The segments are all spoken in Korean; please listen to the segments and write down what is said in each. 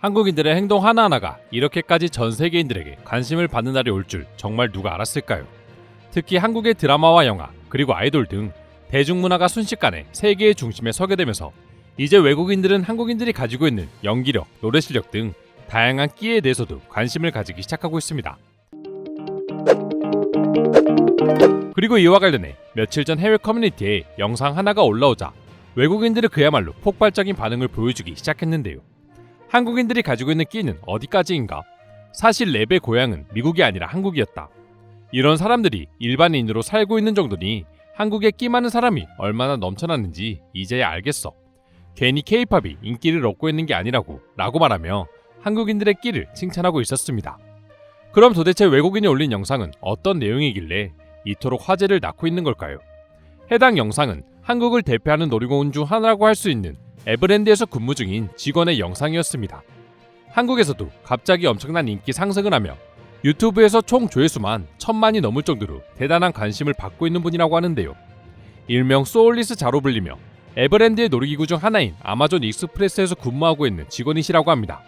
한국인들의 행동 하나하나가 이렇게까지 전 세계인들에게 관심을 받는 날이 올 줄 정말 누가 알았을까요? 특히 한국의 드라마와 영화, 그리고 아이돌 등 대중문화가 순식간에 세계의 중심에 서게 되면서 이제 외국인들은 한국인들이 가지고 있는 연기력, 노래 실력 등 다양한 끼에 대해서도 관심을 가지기 시작하고 있습니다. 그리고 이와 관련해 며칠 전 해외 커뮤니티에 영상 하나가 올라오자 외국인들은 그야말로 폭발적인 반응을 보여주기 시작했는데요. 한국인들이 가지고 있는 끼는 어디까지인가? 사실 랩의 고향은 미국이 아니라 한국이었다. 이런 사람들이 일반인으로 살고 있는 정도니 한국에 끼 많은 사람이 얼마나 넘쳐나는지 이제야 알겠어. 괜히 K-팝이 인기를 얻고 있는 게 아니라고 라고 말하며 한국인들의 끼를 칭찬하고 있었습니다. 그럼 도대체 외국인이 올린 영상은 어떤 내용이길래 이토록 화제를 낳고 있는 걸까요? 해당 영상은 한국을 대표하는 놀이공원 중 하나라고 할 수 있는 에버랜드에서 근무 중인 직원의 영상이었습니다. 한국에서도 갑자기 엄청난 인기 상승을 하며 유튜브에서 총 조회수만 1000만이 넘을 정도로 대단한 관심을 받고 있는 분이라고 하는데요. 일명 소울리스 자로 불리며 에버랜드의 놀이기구 중 하나인 아마존 익스프레스에서 근무하고 있는 직원이시라고 합니다.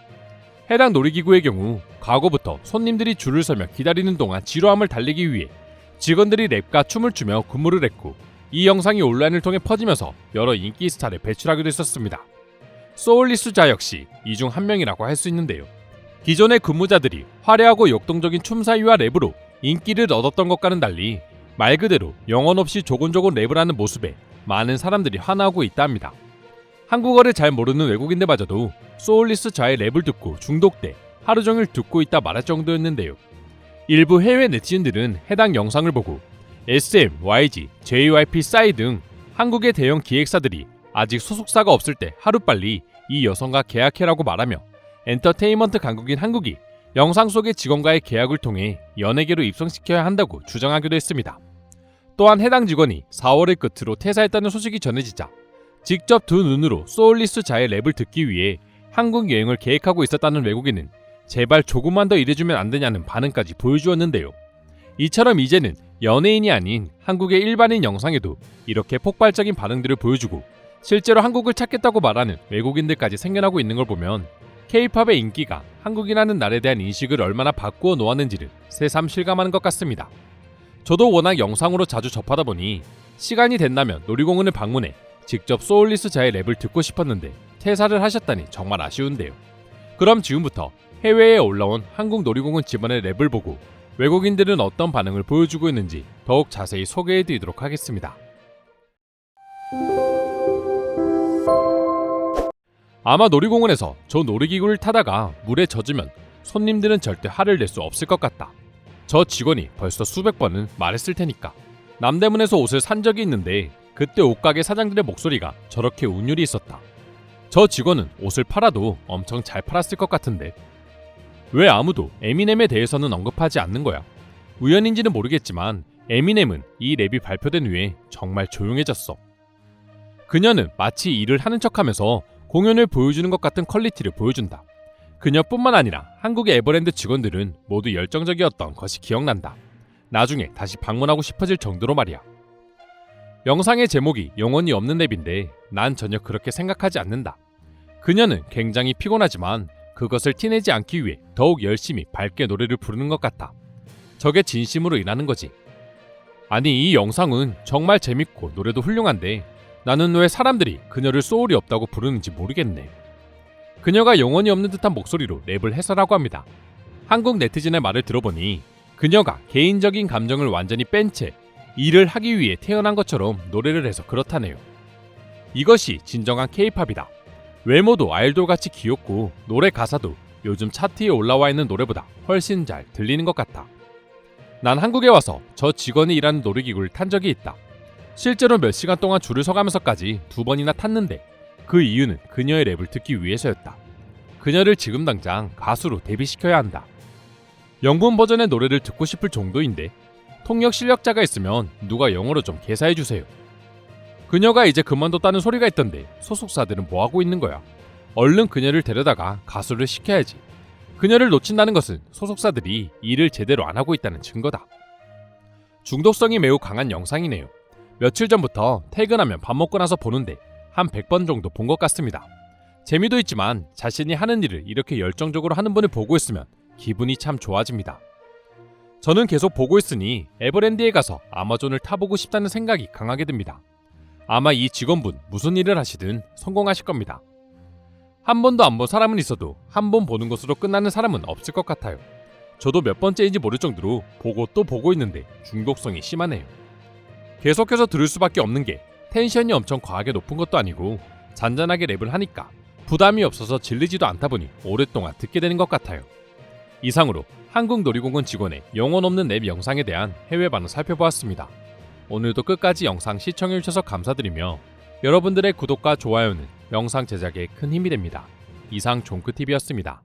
해당 놀이기구의 경우 과거부터 손님들이 줄을 서며 기다리는 동안 지루함을 달래기 위해 직원들이 랩과 춤을 추며 근무를 했고, 이 영상이 온라인을 통해 퍼지면서 여러 인기 스타를 배출하기도 했었습니다. 소울리스 자 역시 이 중 한 명이라고 할 수 있는데요. 기존의 근무자들이 화려하고 역동적인 춤사위와 랩으로 인기를 얻었던 것과는 달리 말 그대로 영혼 없이 조곤조곤 랩을 하는 모습에 많은 사람들이 환호하고 있다 합니다. 한국어를 잘 모르는 외국인들마저도 소울리스 자의 랩을 듣고 중독돼 하루 종일 듣고 있다 말할 정도였는데요. 일부 해외 네티즌들은 해당 영상을 보고 SM, YG, JYP, 싸이 등 한국의 대형 기획사들이 아직 소속사가 없을 때 하루빨리 이 여성과 계약해라고 말하며 엔터테인먼트 강국인 한국이 영상 속의 직원과의 계약을 통해 연예계로 입성시켜야 한다고 주장하기도 했습니다. 또한 해당 직원이 4월을 끝으로 퇴사했다는 소식이 전해지자 직접 두 눈으로 소울리스 자의 랩을 듣기 위해 한국 여행을 계획하고 있었다는 외국인은 제발 조금만 더 일해주면 안 되냐는 반응까지 보여주었는데요. 이처럼 이제는 연예인이 아닌 한국의 일반인 영상에도 이렇게 폭발적인 반응들을 보여주고 실제로 한국을 찾겠다고 말하는 외국인들까지 생겨나고 있는 걸 보면 K-팝의 인기가 한국이라는 나라에 대한 인식을 얼마나 바꾸어 놓았는지를 새삼 실감하는 것 같습니다. 저도 워낙 영상으로 자주 접하다 보니 시간이 된다면 놀이공원을 방문해 직접 소울리스 자의 랩을 듣고 싶었는데 퇴사를 하셨다니 정말 아쉬운데요. 그럼 지금부터 해외에 올라온 한국 놀이공원 직원의 랩을 보고 외국인들은 어떤 반응을 보여주고 있는지 더욱 자세히 소개해드리도록 하겠습니다. 아마 놀이공원에서 저 놀이기구를 타다가 물에 젖으면 손님들은 절대 화를 낼 수 없을 것 같다. 저 직원이 벌써 수백 번은 말했을 테니까. 남대문에서 옷을 산 적이 있는데 그때 옷가게 사장들의 목소리가 저렇게 운율이 있었다. 저 직원은 옷을 팔아도 엄청 잘 팔았을 것 같은데 왜 아무도 에미넴에 대해서는 언급하지 않는 거야? 우연인지는 모르겠지만 에미넴은 이 랩이 발표된 후에 정말 조용해졌어. 그녀는 마치 일을 하는 척하면서 공연을 보여주는 것 같은 퀄리티를 보여준다. 그녀뿐만 아니라 한국의 에버랜드 직원들은 모두 열정적이었던 것이 기억난다. 나중에 다시 방문하고 싶어질 정도로 말이야. 영상의 제목이 영혼이 없는 랩인데 난 전혀 그렇게 생각하지 않는다. 그녀는 굉장히 피곤하지만 그것을 티내지 않기 위해 더욱 열심히 밝게 노래를 부르는 것 같아. 저게 진심으로 일하는 거지. 아니, 이 영상은 정말 재밌고 노래도 훌륭한데 나는 왜 사람들이 그녀를 소울이 없다고 부르는지 모르겠네. 그녀가 영혼이 없는 듯한 목소리로 랩을 해서라고 합니다. 한국 네티즌의 말을 들어보니 그녀가 개인적인 감정을 완전히 뺀 채 일을 하기 위해 태어난 것처럼 노래를 해서 그렇다네요. 이것이 진정한 K-팝이다. 외모도 아이돌같이 귀엽고 노래 가사도 요즘 차트에 올라와 있는 노래보다 훨씬 잘 들리는 것 같아. 난 한국에 와서 저 직원이 일하는 놀이기구를 탄 적이 있다. 실제로 몇 시간 동안 줄을 서가면서까지 2번이나 탔는데 그 이유는 그녀의 랩을 듣기 위해서였다. 그녀를 지금 당장 가수로 데뷔시켜야 한다. 영문 버전의 노래를 듣고 싶을 정도인데 통역 실력자가 있으면 누가 영어로 좀 개사해주세요. 그녀가 이제 그만뒀다는 소리가 있던데 소속사들은 뭐하고 있는 거야? 얼른 그녀를 데려다가 가수를 시켜야지. 그녀를 놓친다는 것은 소속사들이 일을 제대로 안 하고 있다는 증거다. 중독성이 매우 강한 영상이네요. 며칠 전부터 퇴근하면 밥 먹고 나서 보는데 한 100번 정도 본 것 같습니다. 재미도 있지만 자신이 하는 일을 이렇게 열정적으로 하는 분을 보고 있으면 기분이 참 좋아집니다. 저는 계속 보고 있으니 에버랜드에 가서 아마존을 타보고 싶다는 생각이 강하게 듭니다. 아마 이 직원분 무슨 일을 하시든 성공하실 겁니다. 한 번도 안 본 사람은 있어도 한 번 보는 것으로 끝나는 사람은 없을 것 같아요. 저도 몇 번째인지 모를 정도로 보고 또 보고 있는데 중독성이 심하네요. 계속해서 들을 수밖에 없는 게 텐션이 엄청 과하게 높은 것도 아니고 잔잔하게 랩을 하니까 부담이 없어서 질리지도 않다 보니 오랫동안 듣게 되는 것 같아요. 이상으로 한국놀이공원 직원의 영혼 없는 랩 영상에 대한 해외 반응 살펴보았습니다. 오늘도 끝까지 영상 시청해주셔서 감사드리며 여러분들의 구독과 좋아요는 영상 제작에 큰 힘이 됩니다. 이상 종크TV였습니다.